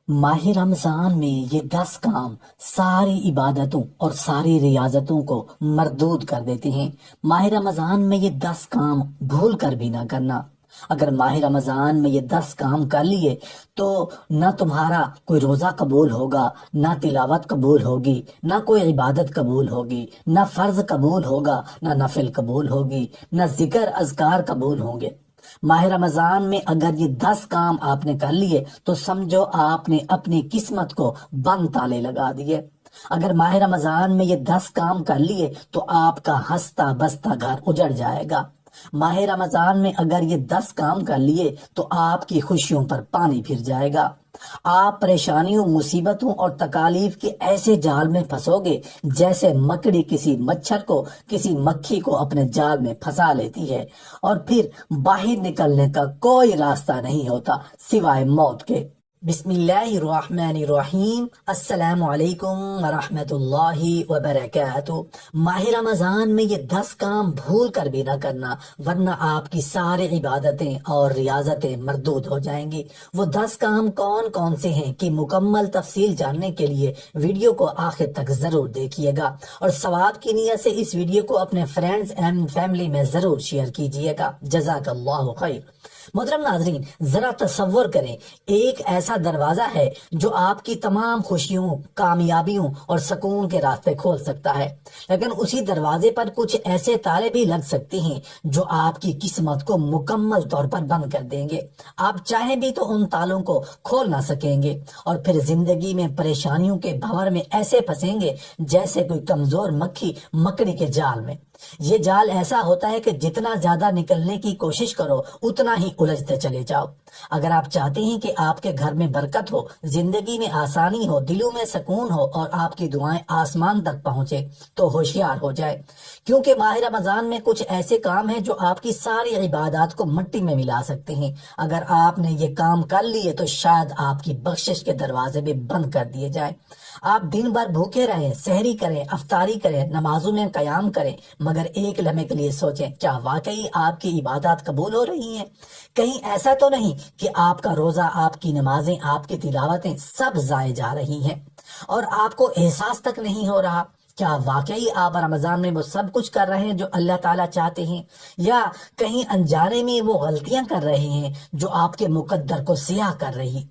ماہ رمضان میں یہ 10 کام ساری عبادتوں اور ساری ریاضتوں کو مردود کر دیتے ہیں۔ ماہ رمضان میں یہ 10 کام بھول کر بھی نہ کرنا۔ اگر ماہ رمضان میں یہ 10 کام کر لیے تو نہ تمہارا کوئی روزہ قبول ہوگا، نہ تلاوت قبول ہوگی، نہ کوئی عبادت قبول ہوگی، نہ فرض قبول ہوگا، نہ نفل قبول ہوگی، نہ ذکر اذکار قبول ہوں گے۔ ماہ رمضان میں اگر یہ 10 کام آپ نے کر لیے تو سمجھو آپ نے اپنی قسمت کو بند تالے لگا دیے۔ اگر ماہ رمضان میں یہ 10 کام کر لیے تو آپ کا ہنستا بستا گھر اجڑ جائے گا۔ ماہ رمضان میں اگر یہ 10 کام کر لیے تو آپ کی خوشیوں پر پانی پھر جائے گا۔ آپ پریشانیوں، مصیبتوں اور تکالیف کے ایسے جال میں پھنسو گے جیسے مکڑی کسی مچھر کو، کسی مکھی کو اپنے جال میں پھنسا لیتی ہے اور پھر باہر نکلنے کا کوئی راستہ نہیں ہوتا سوائے موت کے۔ بسم اللہ الرحمن الرحیم۔ السلام علیکم ورحمۃ اللہ وبرکاتہ۔ ماہ رمضان میں یہ 10 کام بھول کر بھی نہ کرنا ورنہ آپ کی ساری عبادتیں اور ریاضتیں مردود ہو جائیں گی۔ وہ 10 کام کون کون سے ہیں کہ مکمل تفصیل جاننے کے لیے ویڈیو کو آخر تک ضرور دیکھیے گا اور ثواب کی نیت سے اس ویڈیو کو اپنے فرینڈز اینڈ فیملی میں ضرور شیئر کیجیے گا۔ جزاک اللہ خیر۔ محترم ناظرین، ذرا تصور کریں، ایک ایسا دروازہ ہے جو آپ کی تمام خوشیوں، کامیابیوں اور سکون کے راستے کھول سکتا ہے، لیکن اسی دروازے پر کچھ ایسے تالے بھی لگ سکتے ہیں جو آپ کی قسمت کو مکمل طور پر بند کر دیں گے۔ آپ چاہیں بھی تو ان تالوں کو کھول نہ سکیں گے اور پھر زندگی میں پریشانیوں کے بھنور میں ایسے پھنسیں گے جیسے کوئی کمزور مکھی مکڑی کے جال میں۔ یہ جال ایسا ہوتا ہے کہ جتنا زیادہ نکلنے کی کوشش کرو اتنا ہی الجھتے چلے جاؤ۔ اگر آپ چاہتے ہیں کہ آپ کے گھر میں برکت ہو، زندگی میں آسانی ہو، دلوں میں سکون ہو اور آپ کی دعائیں آسمان تک پہنچے تو ہوشیار ہو جائے، کیونکہ ماہ رمضان میں کچھ ایسے کام ہیں جو آپ کی ساری عبادات کو مٹی میں ملا سکتے ہیں۔ اگر آپ نے یہ کام کر لیے تو شاید آپ کی بخشش کے دروازے بھی بند کر دیے جائیں۔ آپ دن بھر بھوکے رہیں، سحری کریں، افطاری کریں، نمازوں میں قیام کریں، مگر ایک لمحے کے لیے سوچیں کیا واقعی آپ کی عبادات قبول ہو رہی ہیں؟ کہیں ایسا تو نہیں کہ آپ کا روزہ، آپ کی نمازیں، آپ کی تلاوتیں سب ضائع جا رہی ہیں اور آپ کو احساس تک نہیں ہو رہا؟ کیا واقعی آپ رمضان میں وہ سب کچھ کر رہے ہیں جو اللہ تعالیٰ چاہتے ہیں، یا کہیں انجانے میں وہ غلطیاں کر رہے ہیں جو آپ کے مقدر کو سیاہ کر رہی ہے؟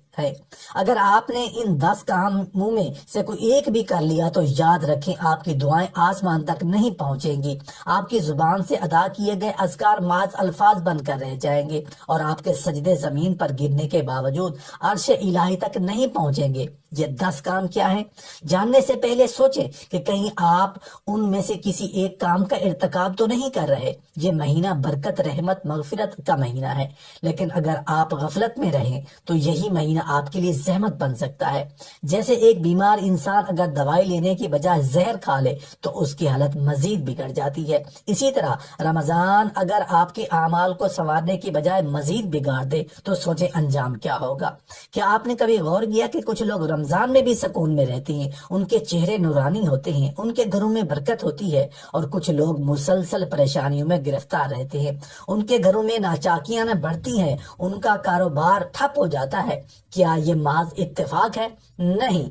اگر آپ نے ان 10 کاموں میں سے کوئی ایک بھی کر لیا تو یاد رکھیں آپ کی دعائیں آسمان تک نہیں پہنچیں گی، آپ کی زبان سے ادا کیے گئے اذکار محض الفاظ بن کر رہ جائیں گے اور آپ کے سجدے زمین پر گرنے کے باوجود عرش الہی تک نہیں پہنچیں گے۔ یہ 10 کام کیا ہیں؟ جاننے سے پہلے سوچیں کہ کہیں آپ ان میں سے کسی ایک کام کا ارتکاب تو نہیں کر رہے۔ یہ مہینہ برکت، رحمت، مغفرت کا مہینہ ہے، لیکن اگر آپ غفلت میں رہیں تو یہی مہینہ آپ کے لیے زحمت بن سکتا ہے۔ جیسے ایک بیمار انسان اگر دوائی لینے کی بجائے زہر کھا لے تو اس کی حالت مزید بگڑ جاتی ہے، اسی طرح رمضان اگر آپ کے اعمال کو سنوارنے کی بجائے مزید بگاڑ دے تو سوچیں انجام کیا ہوگا۔ کیا آپ نے کبھی غور کیا کہ کچھ لوگ رمضان میں بھی سکون میں رہتے ہیں، ان کے چہرے نورانی ہوتے ہیں، ان کے گھروں میں برکت ہوتی ہے، اور کچھ لوگ مسلسل پریشانیوں میں گرفتار رہتے ہیں، ان کے گھروں میں ناچاکیاں نہ بڑھتی ہیں، ان کا کاروبار ٹھپ ہو جاتا ہے؟ کیا یہ محض اتفاق ہے؟ نہیں،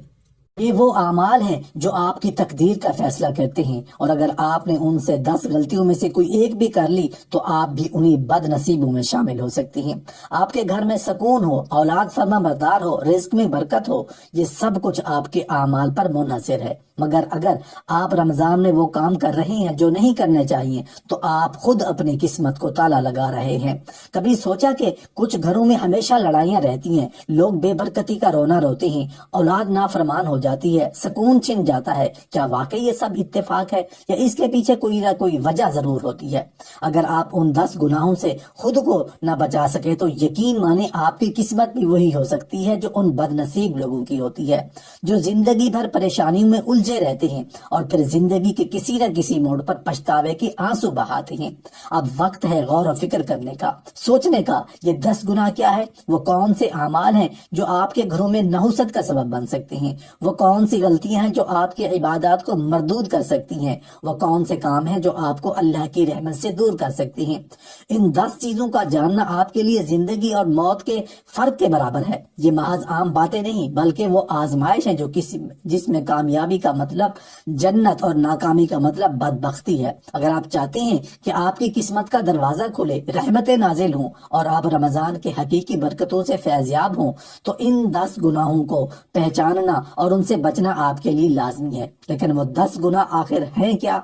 یہ وہ اعمال ہیں جو آپ کی تقدیر کا فیصلہ کرتے ہیں، اور اگر آپ نے ان سے 10 غلطیوں میں سے کوئی ایک بھی کر لی تو آپ بھی انہی بد نصیبوں میں شامل ہو سکتی ہیں۔ آپ کے گھر میں سکون ہو، اولاد فرما بردار ہو، رزق میں برکت ہو، یہ سب کچھ آپ کے اعمال پر منحصر ہے، مگر اگر آپ رمضان میں وہ کام کر رہے ہیں جو نہیں کرنے چاہیے تو آپ خود اپنی قسمت کو تالا لگا رہے ہیں۔ کبھی سوچا کہ کچھ گھروں میں ہمیشہ لڑائیاں رہتی ہیں، لوگ بے برکتی کا رونا روتے ہیں، اولاد نافرمان ہو جاتی ہے، سکون چھن جاتا ہے؟ کیا واقعی یہ سب اتفاق ہے یا اس کے پیچھے کوئی نہ کوئی وجہ ضرور ہوتی ہے؟ اگر آپ ان 10 گناہوں سے خود کو نہ بچا سکے تو یقین مانے آپ کی قسمت بھی وہی ہو سکتی ہے جو ان بد نصیب لوگوں کی ہوتی ہے، جو زندگی بھر پریشانیوں میں الجھے رہتے ہیں اور پھر زندگی کے کسی نہ کسی موڑ پر پچھتاوے کے آنسو بہاتے ہیں۔ اب وقت ہے غور و فکر کرنے کا، سوچنے کا۔ یہ 10 گناہ کیا ہے؟ وہ کون سے اعمال ہیں جو آپ کے گھروں میں نحوست کا سبب بن سکتے ہیں؟ وہ کون سی غلطیاں ہیں جو آپ کی عبادات کو مردود کر سکتی ہیں، وہ کون سے کام ہیں جو آپ کو اللہ کی رحمت سے دور کر سکتی ہیں۔ ان 10 چیزوں کا جاننا آپ کے لیے زندگی اور موت کے فرق کے برابر ہے۔ یہ محض عام باتیں نہیں بلکہ وہ آزمائش ہے جس میں کامیابی کا مطلب جنت اور ناکامی کا مطلب بدبختی ہے۔ اگر آپ چاہتے ہیں کہ آپ کی قسمت کا دروازہ کھلے، رحمتیں نازل ہوں اور آپ رمضان کے حقیقی برکتوں سے فیضیاب ہوں، تو ان 10 گناہوں کو پہچاننا اور ان سے بچنا آپ کے لیے لازمی ہے۔ لیکن وہ 10 گناہ آخر ہیں کیا؟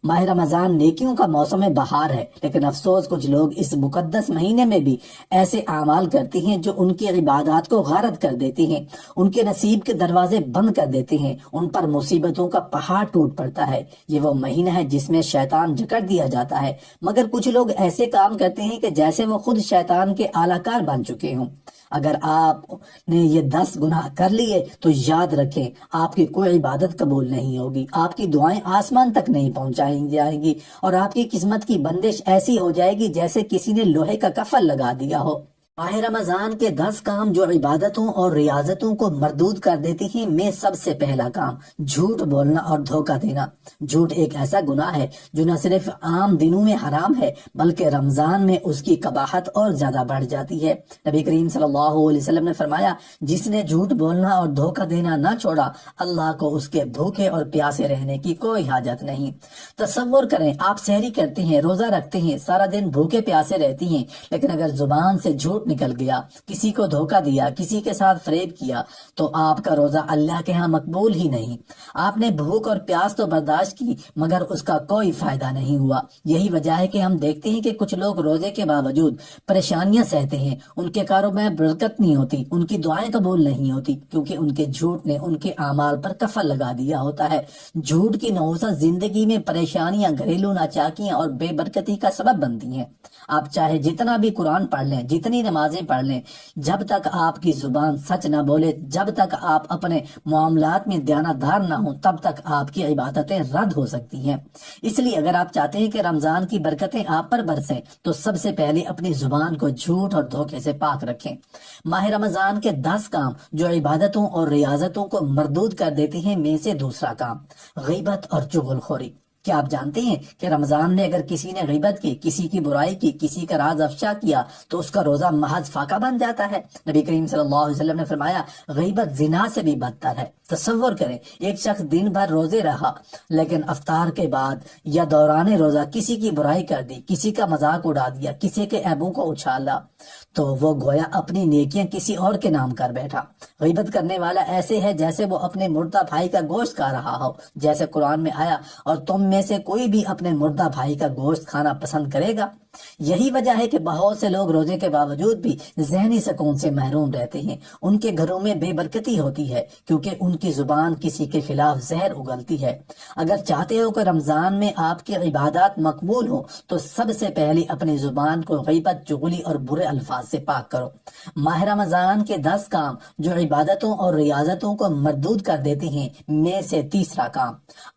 ماہ رمضان نیکیوں کا موسم بہار ہے، لیکن افسوس کچھ لوگ اس مقدس مہینے میں بھی ایسے اعمال کرتے ہیں جو ان کی عبادات کو غارت کر دیتے ہیں، ان کے نصیب کے دروازے بند کر دیتے ہیں، ان پر مصیبتوں کا پہاڑ ٹوٹ پڑتا ہے۔ یہ وہ مہینہ ہے جس میں شیطان جکڑ دیا جاتا ہے، مگر کچھ لوگ ایسے کام کرتے ہیں کہ جیسے وہ خود شیطان کے اعلی کار بن چکے ہوں۔ اگر آپ نے یہ 10 گناہ کر لیے تو یاد رکھیں آپ کی کوئی عبادت قبول نہیں ہوگی، آپ کی دعائیں آسمان تک نہیں پہنچائی جائیں گی، اور آپ کی قسمت کی بندش ایسی ہو جائے گی جیسے کسی نے لوہے کا کفن لگا دیا ہو۔ ماہ رمضان کے 10 کام جو عبادتوں اور ریاضتوں کو مردود کر دیتی ہیں، میں سب سے پہلا کام جھوٹ بولنا اور دھوکہ دینا۔ جھوٹ ایک ایسا گناہ ہے جو نہ صرف عام دنوں میں حرام ہے بلکہ رمضان میں اس کی قباحت اور زیادہ بڑھ جاتی ہے۔ نبی کریم صلی اللہ علیہ وسلم نے فرمایا، جس نے جھوٹ بولنا اور دھوکہ دینا نہ چھوڑا، اللہ کو اس کے بھوکے اور پیاسے رہنے کی کوئی حاجت نہیں۔ تصور کریں، آپ سحری کرتے ہیں، روزہ رکھتے ہیں، سارا دن بھوکے پیاسے رہتی ہیں، لیکن اگر زبان سے جھوٹ نکل گیا، کسی کو دھوکہ دیا، کسی کے ساتھ فریب کیا، تو آپ کا روزہ اللہ کے ہاں مقبول ہی نہیں۔ آپ نے بھوک اور پیاس تو برداشت کی مگر اس کا کوئی فائدہ نہیں ہوا۔ یہی وجہ ہے کہ ہم دیکھتے ہیں کہ کچھ لوگ روزے کے باوجود پریشانیاں سہتے ہیں، ان کے کاروبار میں برکت نہیں ہوتی، ان کی دعائیں قبول نہیں ہوتی، کیونکہ ان کے جھوٹ نے ان کے اعمال پر کفن لگا دیا ہوتا ہے۔ جھوٹ کی نحوست زندگی میں پریشانیاں، گھریلو ناچاکیاں اور بے برکتی کا سبب بنتی ہیں۔ آپ چاہے جتنا بھی قرآن پڑھ لیں، جتنی نمازیں پڑھ لیں، جب تک آپ کی زبان سچ نہ بولے، جب تک آپ اپنے معاملات میں دیانتدار نہ ہوں، تب تک آپ کی عبادتیں رد ہو سکتی ہیں۔ اس لیے اگر آپ چاہتے ہیں کہ رمضان کی برکتیں آپ پر برسیں تو سب سے پہلے اپنی زبان کو جھوٹ اور دھوکے سے پاک رکھیں۔ ماہ رمضان کے 10 کام جو عبادتوں اور ریاضتوں کو مردود کر دیتے ہیں، میں سے دوسرا کام غیبت اور چغل خوری۔ کیا آپ جانتے ہیں کہ رمضان میں اگر کسی نے غیبت کی، کسی کی برائی کی، کسی کا راز افشا کیا تو اس کا روزہ محض فاقہ بن جاتا ہے؟ نبی کریم صلی اللہ علیہ وسلم نے فرمایا، غیبت زنا سے بھی بدتر ہے۔ تصور کریں، ایک شخص دن بھر روزے رہا لیکن افطار کے بعد یا دوران روزہ کسی کی برائی کر دی، کسی کا مذاق اڑا دیا، کسی کے عیبوں کو اچھالا، تو وہ گویا اپنی نیکیاں کسی اور کے نام کر بیٹھا۔ غیبت کرنے والا ایسے ہے جیسے وہ اپنے مردہ بھائی کا گوشت کھا رہا ہو، جیسے قرآن میں آیا، اور تم میں سے کوئی بھی اپنے مردہ بھائی کا گوشت کھانا پسند کرے گا؟ یہی وجہ ہے کہ بہت سے لوگ روزے کے باوجود بھی ذہنی سکون سے محروم رہتے ہیں۔ ان کے گھروں میں بے برکتی ہوتی ہے کیونکہ ان کی زبان کسی کے خلاف زہر اگلتی ہے۔ اگر چاہتے ہو کہ رمضان میں آپ کی عبادات مقبول ہو تو سب سے پہلے اپنی زبان کو غیبت، چغلی اور برے الفاظ سے پاک کرو۔ ماہ رمضان کے 10 کام جو عبادتوں اور ریاضتوں کو مردود کر دیتے ہیں، میں سے تیسرا کام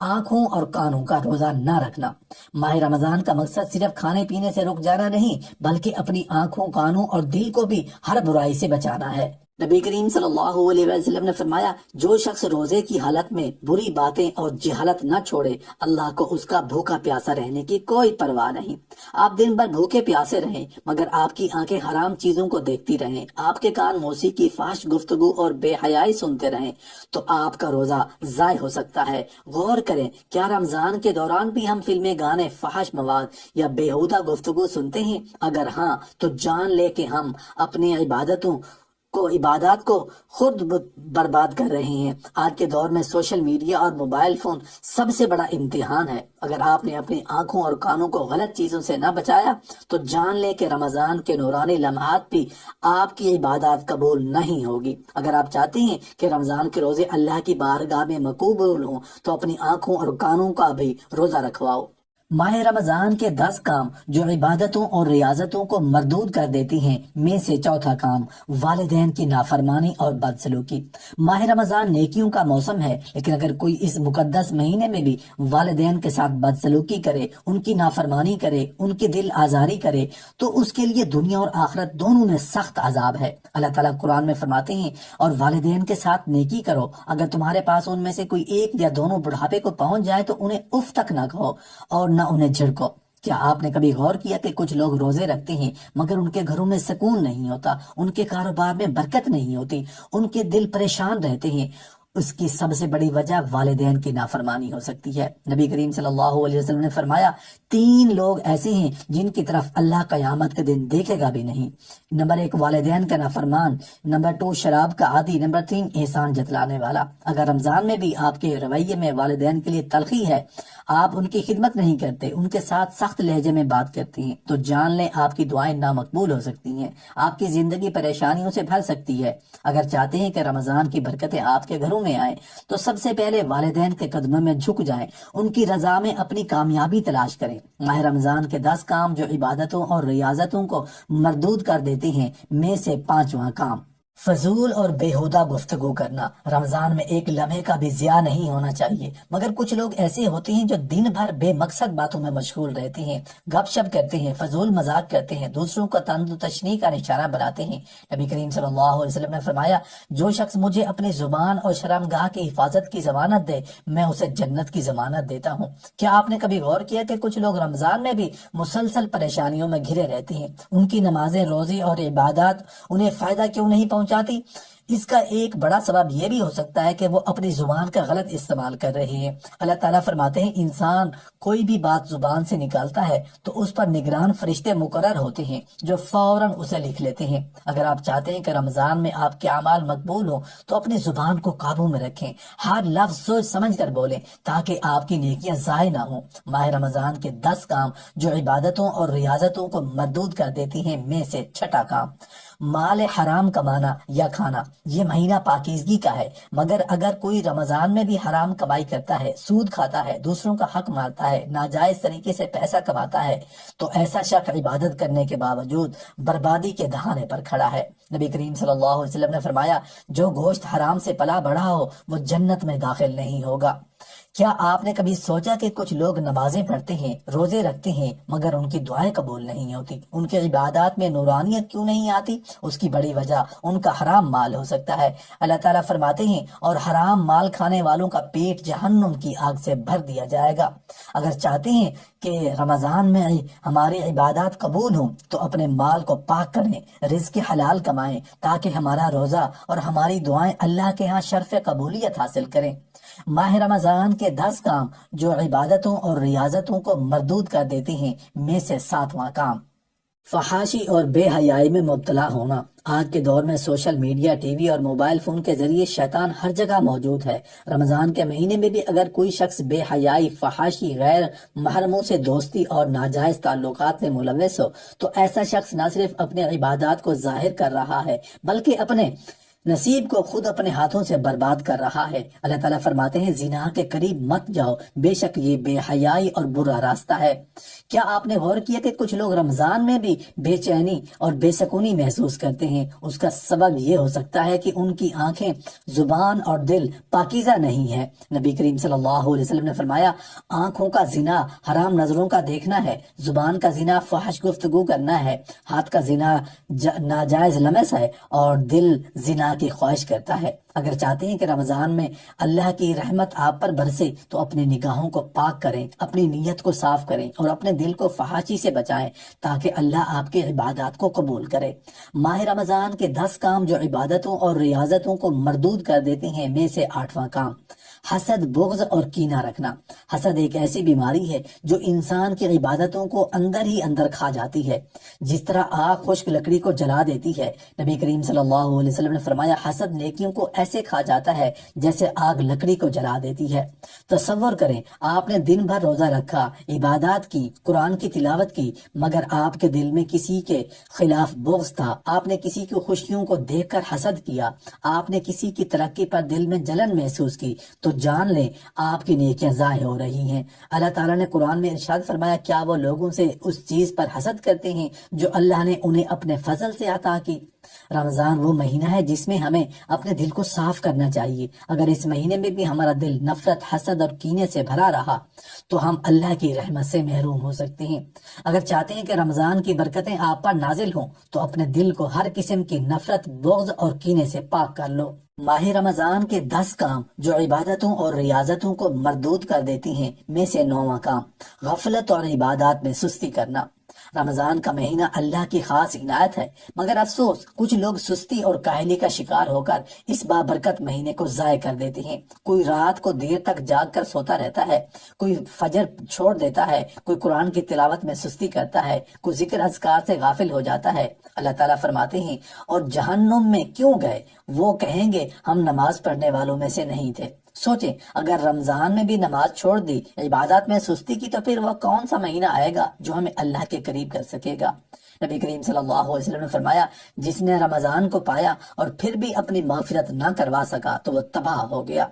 آنکھوں اور کانوں کا روزہ نہ رکھنا۔ ماہ رمضان کا مقصد صرف کھانے پینے سے رک جانا نہیں بلکہ اپنی آنکھوں، کانوں اور دل کو بھی ہر برائی سے بچانا ہے۔ نبی کریم صلی اللہ علیہ وسلم نے فرمایا، جو شخص روزے کی حالت میں بری باتیں اور جہالت نہ چھوڑے، اللہ کو اس کا بھوکا پیاسا رہنے کی کوئی پرواہ نہیں۔ آپ دن بھر بھوکے پیاسے رہیں مگر آپ کی آنکھیں حرام چیزوں کو دیکھتی رہیں، آپ کے کان موسیقی، فحش گفتگو اور بے حیائی سنتے رہیں، تو آپ کا روزہ ضائع ہو سکتا ہے۔ غور کریں، کیا رمضان کے دوران بھی ہم فلمیں، گانے، فحش مواد یا بیہودہ گفتگو سنتے ہیں؟ اگر ہاں تو جان لے کہ ہم اپنی عبادات کو خود برباد کر رہے ہیں۔ آج کے دور میں سوشل میڈیا اور موبائل فون سب سے بڑا امتحان ہے۔ اگر آپ نے اپنی آنکھوں اور کانوں کو غلط چیزوں سے نہ بچایا تو جان لے کہ رمضان کے نورانی لمحات بھی آپ کی عبادات قبول نہیں ہوگی۔ اگر آپ چاہتے ہیں کہ رمضان کے روزے اللہ کی بارگاہ میں مقبول ہوں تو اپنی آنکھوں اور کانوں کا بھی روزہ رکھواؤ۔ ماہ رمضان کے 10 کام جو عبادتوں اور ریاضتوں کو مردود کر دیتی ہیں میں سے چوتھا کام والدین کی نافرمانی اور بدسلوکی۔ ماہ رمضان نیکیوں کا موسم ہے، لیکن اگر کوئی اس مقدس مہینے میں بھی والدین کے ساتھ بدسلوکی کرے، ان کی نافرمانی کرے، ان کی دل آزاری کرے، تو اس کے لیے دنیا اور آخرت دونوں میں سخت عذاب ہے۔ اللہ تعالیٰ قرآن میں فرماتے ہیں، اور والدین کے ساتھ نیکی کرو، اگر تمہارے پاس ان میں سے کوئی ایک یا دونوں بڑھاپے کو پہنچ جائے تو انہیں اف تک نہ کہو اور نہ انہیں جھڑکو۔ کیا آپ نے کبھی غور کیا کہ کچھ لوگ روزے رکھتے ہیں مگر ان کے گھروں میں سکون نہیں ہوتا، ان کے کاروبار میں برکت نہیں ہوتی، ان کے دل پریشان رہتے ہیں؟ اس کی سب سے بڑی وجہ والدین کی نافرمانی ہو سکتی ہے۔ نبی کریم صلی اللہ علیہ وسلم نے فرمایا، 3 لوگ ایسے ہیں جن کی طرف اللہ قیامت کے دن دیکھے گا بھی نہیں۔ نمبر 1 والدین کا نافرمان، نمبر 2 شراب کا عادی، نمبر 3 احسان جتلانے والا۔ اگر رمضان میں بھی آپ کے رویے میں والدین کے لیے تلخی ہے، آپ ان کی خدمت نہیں کرتے، ان کے ساتھ سخت لہجے میں بات کرتی ہیں، تو جان لیں آپ کی دعائیں نامقبول ہو سکتی ہیں، آپ کی زندگی پریشانیوں سے بھر سکتی ہے۔ اگر چاہتے ہیں کہ رمضان کی برکتیں آپ کے گھروں میں آئیں تو سب سے پہلے والدین کے قدموں میں جھک جائیں، ان کی رضا میں اپنی کامیابی تلاش کریں۔ ماہ رمضان کے 10 کام جو عبادتوں اور ریاضتوں کو مردود کر دیتے ہیں میں سے 5واں کام فضول اور بیہودہ گفتگو کرنا۔ رمضان میں ایک لمحے کا بھی ضیاع نہیں ہونا چاہیے، مگر کچھ لوگ ایسے ہوتے ہیں جو دن بھر بے مقصد باتوں میں مشغول رہتے ہیں، گپ شپ کرتے ہیں، فضول مذاق کرتے ہیں، دوسروں کو طنز و تشنیع کا نشانہ بناتے ہیں۔ نبی کریم صلی اللہ علیہ وسلم نے فرمایا، جو شخص مجھے اپنی زبان اور شرمگاہ کی حفاظت کی ضمانت دے، میں اسے جنت کی ضمانت دیتا ہوں۔ کیا آپ نے کبھی غور کیا کہ کچھ لوگ رمضان میں بھی مسلسل پریشانیوں میں گھرے رہتے ہیں؟ ان کی نمازیں، روزے اور عبادات انہیں فائدہ کیوں نہیں پہنچاتی؟ اس کا ایک بڑا سبب یہ بھی ہو سکتا ہے کہ وہ اپنی زبان کا غلط استعمال کر رہے ہیں۔ اللہ تعالیٰ فرماتے ہیں، انسان کوئی بھی بات زبان سے نکالتا ہے تو اس پر نگران فرشتے مقرر ہوتے ہیں جو فوراً اسے لکھ لیتے ہیں۔ اگر آپ چاہتے ہیں کہ رمضان میں آپ کے اعمال مقبول ہوں تو اپنی زبان کو قابو میں رکھیں، ہر لفظ سوچ سمجھ کر بولیں تاکہ آپ کی نیکیاں ضائع نہ ہوں۔ ماہ رمضان کے 10 کام جو عبادتوں اور ریاضتوں کو مردود کر دیتی ہیں میں سے 6واں کام مال حرام کمانا یا کھانا۔ یہ مہینہ پاکیزگی کا ہے، مگر اگر کوئی رمضان میں بھی حرام کمائی کرتا ہے، سود کھاتا ہے، دوسروں کا حق مارتا ہے، ناجائز طریقے سے پیسہ کماتا ہے، تو ایسا شخص عبادت کرنے کے باوجود بربادی کے دہانے پر کھڑا ہے۔ نبی کریم صلی اللہ علیہ وسلم نے فرمایا، جو گوشت حرام سے پلا بڑھا ہو وہ جنت میں داخل نہیں ہوگا۔ کیا آپ نے کبھی سوچا کہ کچھ لوگ نمازیں پڑھتے ہیں، روزے رکھتے ہیں، مگر ان کی دعائیں قبول نہیں ہوتی؟ ان کے عبادات میں نورانیت کیوں نہیں آتی؟ اس کی بڑی وجہ ان کا حرام مال ہو سکتا ہے۔ اللہ تعالیٰ فرماتے ہیں، اور حرام مال کھانے والوں کا پیٹ جہنم کی آگ سے بھر دیا جائے گا۔ اگر چاہتے ہیں کہ رمضان میں ہماری عبادات قبول ہوں تو اپنے مال کو پاک کریں، رزق حلال کمائیں تاکہ ہمارا روزہ اور ہماری دعائیں اللہ کے ہاں شرف قبولیت حاصل کریں۔ ماہ رمضان کے 10 کام جو عبادتوں اور ریاضتوں کو مردود کر دیتے ہیں میں سے 7واں کام فحاشی اور بے حیائی میں مبتلا ہونا۔ آج کے دور میں سوشل میڈیا، ٹی وی اور موبائل فون کے ذریعے شیطان ہر جگہ موجود ہے۔ رمضان کے مہینے میں بھی اگر کوئی شخص بے حیائی، فحاشی، غیر محرموں سے دوستی اور ناجائز تعلقات میں ملوث ہو تو ایسا شخص نہ صرف اپنے عبادات کو ظاہر کر رہا ہے بلکہ اپنے نصیب کو خود اپنے ہاتھوں سے برباد کر رہا ہے۔ اللہ تعالیٰ فرماتے ہیں، زنا کے قریب مت جاؤ، بے شک یہ بے حیائی اور برا راستہ ہے۔ کیا آپ نے غور کیا کہ کچھ لوگ رمضان میں بھی بے چینی اور بے سکونی محسوس کرتے ہیں؟ اس کا سبب یہ ہو سکتا ہے کہ ان کی آنکھیں، زبان اور دل پاکیزہ نہیں ہے۔ نبی کریم صلی اللہ علیہ وسلم نے فرمایا، آنکھوں کا زنا حرام نظروں کا دیکھنا ہے، زبان کا زنا فحش گفتگو کرنا ہے، ہاتھ کا زنا ناجائز لمس ہے، اور دل زنا کی خواہش کرتا ہے۔ اگر چاہتے ہیں کہ رمضان میں اللہ کی رحمت آپ پر برسے تو اپنی نگاہوں کو پاک کریں، اپنی نیت کو صاف کریں اور اپنے دل کو فحاشی سے بچائیں تاکہ اللہ آپ کے عبادات کو قبول کرے۔ ماہ رمضان کے 10 کام جو عبادتوں اور ریاضتوں کو مردود کر دیتے ہیں میں سے 8واں کام حسد، بغض اور کینہ رکھنا۔ حسد ایک ایسی بیماری ہے جو انسان کی عبادتوں کو اندر ہی اندر کھا جاتی ہے، جس طرح آگ خشک لکڑی کو جلا دیتی ہے۔ نبی کریم صلی اللہ علیہ وسلم نے فرمایا، حسد نیکیوں کو ایسے کھا جاتا ہے جیسے آگ لکڑی کو جلا دیتی ہے۔ تصور کریں آپ نے دن بھر روزہ رکھا، عبادات کی، قرآن کی تلاوت کی، مگر آپ کے دل میں کسی کے خلاف بغض تھا، آپ نے کسی کی خوشیوں کو دیکھ کر حسد کیا، آپ نے کسی کی ترقی پر دل میں جلن محسوس کی، تو جان لیں آپ کی نیکیاں ضائع ہو رہی ہیں۔ اللہ تعالیٰ نے قرآن میں ارشاد فرمایا، کیا وہ لوگوں سے اس چیز پر حسد کرتے ہیں جو اللہ نے انہیں اپنے فضل سے عطا کی؟ رمضان وہ مہینہ ہے جس میں ہمیں اپنے دل کو صاف کرنا چاہیے۔ اگر اس مہینے میں بھی ہمارا دل نفرت، حسد اور کینے سے بھرا رہا تو ہم اللہ کی رحمت سے محروم ہو سکتے ہیں۔ اگر چاہتے ہیں کہ رمضان کی برکتیں آپ پر نازل ہوں تو اپنے دل کو ہر قسم کی نفرت، بغض اور کینے سے پاک کر لو۔ ماہ رمضان کے 10 کام جو عبادتوں اور ریاضتوں کو مردود کر دیتی ہیں میں سے 9واں کام، غفلت اور عبادات میں سستی کرنا۔ رمضان کا مہینہ اللہ کی خاص عنایت ہے، مگر افسوس کچھ لوگ سستی اور کاہلی کا شکار ہو کر اس بابرکت مہینے کو ضائع کر دیتے ہیں۔ کوئی رات کو دیر تک جاگ کر سوتا رہتا ہے، کوئی فجر چھوڑ دیتا ہے، کوئی قرآن کی تلاوت میں سستی کرتا ہے، کوئی ذکر اذکار سے غافل ہو جاتا ہے۔ اللہ تعالیٰ فرماتے ہیں، اور جہنم میں کیوں گئے؟ وہ کہیں گے ہم نماز پڑھنے والوں میں سے نہیں تھے۔ سوچیں، اگر رمضان میں بھی نماز چھوڑ دی، عبادات میں سستی کی، تو پھر وہ کون سا مہینہ آئے گا جو ہمیں اللہ کے قریب کر سکے گا؟ نبی کریم صلی اللہ علیہ وسلم نے فرمایا، جس نے رمضان کو پایا اور پھر بھی اپنی مغفرت نہ کروا سکا تو وہ تباہ ہو گیا۔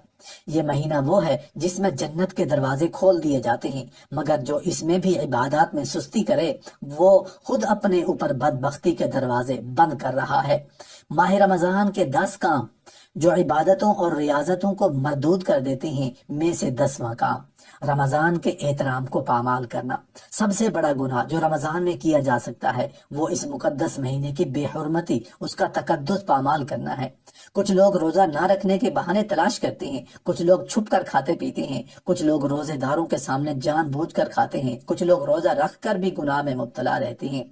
یہ مہینہ وہ ہے جس میں جنت کے دروازے کھول دیے جاتے ہیں، مگر جو اس میں بھی عبادات میں سستی کرے وہ خود اپنے اوپر بدبختی کے دروازے بند کر رہا ہے۔ ماہ رمضان کے 10 کام جو عبادتوں اور ریاضتوں کو مردود کر دیتے ہیں میں سے 10واں کام، رمضان کے احترام کو پامال کرنا۔ سب سے بڑا گناہ جو رمضان میں کیا جا سکتا ہے وہ اس مقدس مہینے کی بے حرمتی، اس کا تقدس پامال کرنا ہے۔ کچھ لوگ روزہ نہ رکھنے کے بہانے تلاش کرتے ہیں، کچھ لوگ چھپ کر کھاتے پیتے ہیں، کچھ لوگ روزے داروں کے سامنے جان بوجھ کر کھاتے ہیں، کچھ لوگ روزہ رکھ کر بھی گناہ میں مبتلا رہتے ہیں۔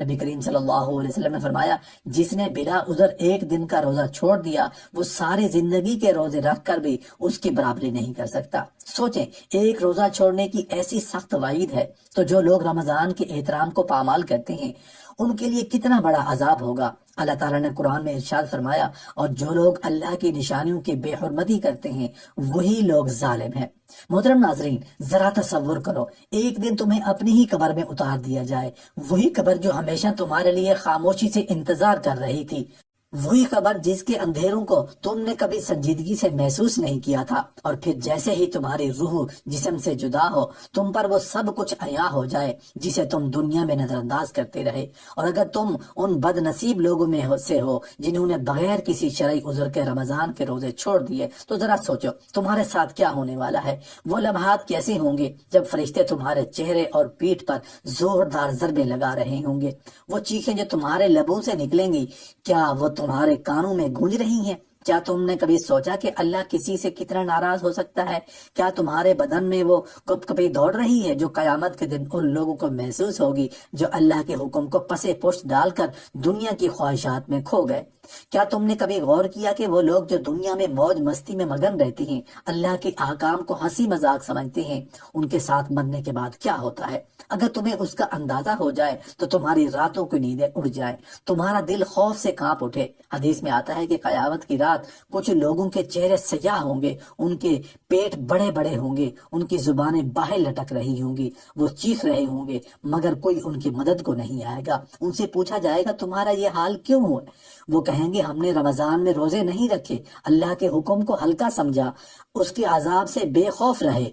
نبی کریم صلی اللہ علیہ وسلم نے فرمایا، جس نے بلا عذر ایک دن کا روزہ چھوڑ دیا وہ ساری زندگی کے روزے رکھ کر بھی اس کی برابری نہیں کر سکتا۔ سوچیں، ایک روزہ چھوڑنے کی ایسی سخت وعید ہے، تو جو لوگ رمضان کے احترام کو پامال کرتے ہیں ان کے لیے کتنا بڑا عذاب ہوگا۔ اللہ تعالیٰ نے قرآن میں ارشاد فرمایا، اور جو لوگ اللہ کی نشانیوں کی بے حرمتی کرتے ہیں وہی لوگ ظالم ہیں۔ محترم ناظرین، ذرا تصور کرو، ایک دن تمہیں اپنی ہی قبر میں اتار دیا جائے، وہی قبر جو ہمیشہ تمہارے لیے خاموشی سے انتظار کر رہی تھی، وہی خبر جس کے اندھیروں کو تم نے کبھی سنجیدگی سے محسوس نہیں کیا تھا، اور پھر جیسے ہی تمہاری روح جسم سے جدا ہو تم پر وہ سب کچھ عیاں ہو جائے جسے تم دنیا میں نظر انداز کرتے رہے۔ اور اگر تم ان بد نصیب لوگوں میں سے ہو جنہوں نے بغیر کسی شرعی عذر کے رمضان کے روزے چھوڑ دیے، تو ذرا سوچو تمہارے ساتھ کیا ہونے والا ہے۔ وہ لمحات کیسے ہوں گے جب فرشتے تمہارے چہرے اور پیٹھ پر زوردار ضربے لگا رہے ہوں گے؟ وہ چیخیں جو تمہارے لبوں سے نکلیں گی، کیا وہ تمہارے کانوں میں گونج رہی ہیں؟ کیا تم نے کبھی سوچا کہ اللہ کسی سے کتنا ناراض ہو سکتا ہے؟ کیا تمہارے بدن میں وہ کپ کپی دوڑ رہی ہے جو قیامت کے دن ان لوگوں کو محسوس ہوگی جو اللہ کے حکم کو پسے پشت ڈال کر دنیا کی خواہشات میں کھو گئے؟ کیا تم نے کبھی غور کیا کہ وہ لوگ جو دنیا میں موج مستی میں مگن رہتے ہیں، اللہ کے احکام کو ہنسی مذاق سمجھتے ہیں، ان کے ساتھ مرنے کے بعد کیا ہوتا ہے؟ اگر تمہیں اس کا اندازہ ہو جائے تو تمہاری راتوں کی نیندیں اڑ جائیں، تمہارا دل خوف سے کانپ اٹھے۔ حدیث میں آتا ہے کہ قیامت کی رات کچھ لوگوں کے چہرے سیاہ ہوں گے، ان کے پیٹ بڑے بڑے ہوں گے، ان کی زبانیں باہر لٹک رہی ہوں گی، وہ چیخ رہے ہوں گے مگر کوئی ان کی مدد کو نہیں آئے گا۔ ان سے پوچھا جائے گا تمہارا یہ حال کیوں ہوا؟ وہ کہیں گے ہم نے رمضان میں روزے نہیں رکھے، اللہ کے حکم کو ہلکا سمجھا، اس کے عذاب سے بے خوف رہے۔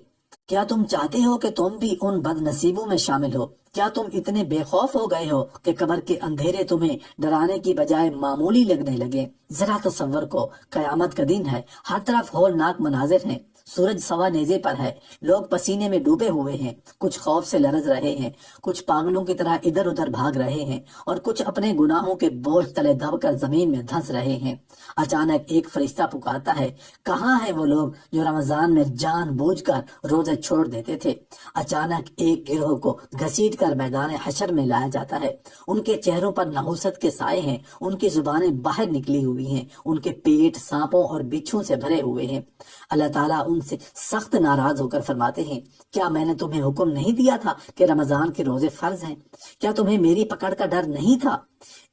کیا تم چاہتے ہو کہ تم بھی ان بد نصیبوں میں شامل ہو؟ کیا تم اتنے بے خوف ہو گئے ہو کہ قبر کے اندھیرے تمہیں ڈرانے کی بجائے معمولی لگنے لگے؟ ذرا تصور کو، قیامت کا دن ہے، ہر طرف ہولناک مناظر ہیں، سورج سوا نیزے پر ہے، لوگ پسینے میں ڈوبے ہوئے ہیں، کچھ خوف سے لرز رہے ہیں، کچھ پاگلوں کی طرح ادھر ادھر بھاگ رہے ہیں، اور کچھ اپنے گناہوں کے بوجھ تلے دب کر زمین میں دھنس رہے ہیں۔ اچانک ایک فرشتہ پکارتا ہے، کہاں ہیں وہ لوگ جو رمضان میں جان بوجھ کر روزے چھوڑ دیتے تھے؟ اچانک ایک گروہ کو گھسیٹ کر میدان حشر میں لایا جاتا ہے، ان کے چہروں پر نحوست کے سائے ہیں، ان کی زبانیں باہر نکلی ہوئی ہیں، ان کے پیٹ سانپوں اور بچھو سے بھرے ہوئے ہیں۔ اللہ تعالیٰ ان سے سخت ناراض ہو کر فرماتے ہیں، کیا میں نے تمہیں حکم نہیں دیا تھا کہ رمضان کے روزے فرض ہیں؟ کیا تمہیں میری پکڑ کا ڈر نہیں تھا؟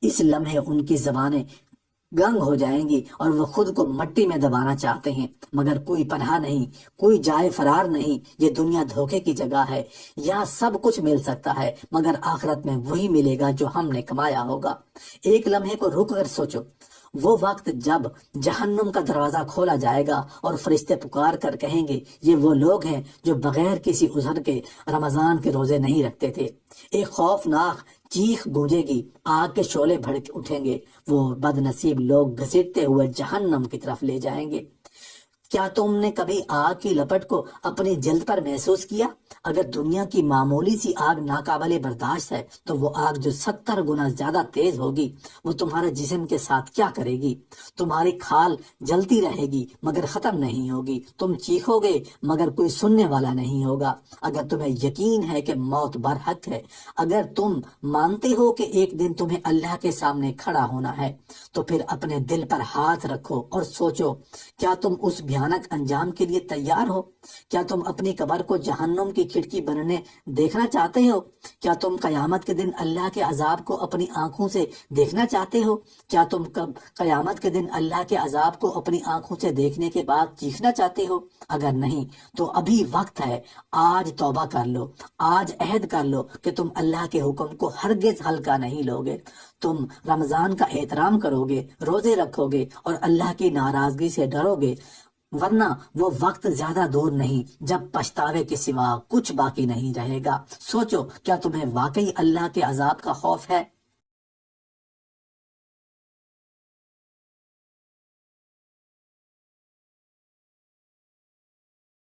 اس لمحے ان کی زبانیں گنگ ہو جائیں گی اور وہ خود کو مٹی میں دبانا چاہتے ہیں، مگر کوئی پناہ نہیں، کوئی جائے فرار نہیں۔ یہ دنیا دھوکے کی جگہ ہے، یہاں سب کچھ مل سکتا ہے مگر آخرت میں وہی ملے گا جو ہم نے کمایا ہوگا۔ ایک لمحے کو رک کر سوچو، وہ وقت جب جہنم کا دروازہ کھولا جائے گا اور فرشتے پکار کر کہیں گے یہ وہ لوگ ہیں جو بغیر کسی عذر کے رمضان کے روزے نہیں رکھتے تھے۔ ایک خوفناک چیخ گونجے گی، آگ کے شعلے بھڑک اٹھیں گے، وہ بد نصیب لوگ گھسیٹتے ہوئے جہنم کی طرف لے جائیں گے۔ کیا تم نے کبھی آگ کی لپٹ کو اپنی جلد پر محسوس کیا؟ اگر دنیا کی معمولی سی آگ ناقابل برداشت ہے تو وہ آگ جو 70 گنا زیادہ تیز ہوگی وہ تمہارے جسم کے ساتھ کیا کرے گی؟ تمہاری کھال جلتی رہے گی مگر ختم نہیں ہوگی، تم چیخو گے مگر کوئی سننے والا نہیں ہوگا۔ اگر تمہیں یقین ہے کہ موت برحق ہے، اگر تم مانتے ہو کہ ایک دن تمہیں اللہ کے سامنے کھڑا ہونا ہے، تو پھر اپنے دل پر ہاتھ رکھو اور سوچو، کیا تم اس بھیانک انجام کے لیے تیار ہو؟ کیا تم اپنی قبر کو جہنم کی کھڑکی بننے دیکھنا چاہتے ہو؟ کیا تم قیامت کے دن اللہ کے عذاب کو اپنی آنکھوں سے دیکھنا چاہتے ہو؟ کیا تم قیامت کے دن اللہ کے عذاب کو اپنی آنکھوں سے دیکھنے کے بعد چیخنا چاہتے ہو؟ اگر نہیں تو ابھی وقت ہے، آج توبہ کر لو، آج عہد کر لو کہ تم اللہ کے حکم کو ہرگز ہلکا نہیں لوگے۔ تم رمضان کا احترام کرو گے، روزے رکھو گے اور اللہ کی ناراضگی سے ڈرو گے، ورنہ وہ وقت زیادہ دور نہیں جب پچھتاوے کے سوا کچھ باقی نہیں رہے گا۔ سوچو، کیا تمہیں واقعی اللہ کے عذاب کا خوف ہے؟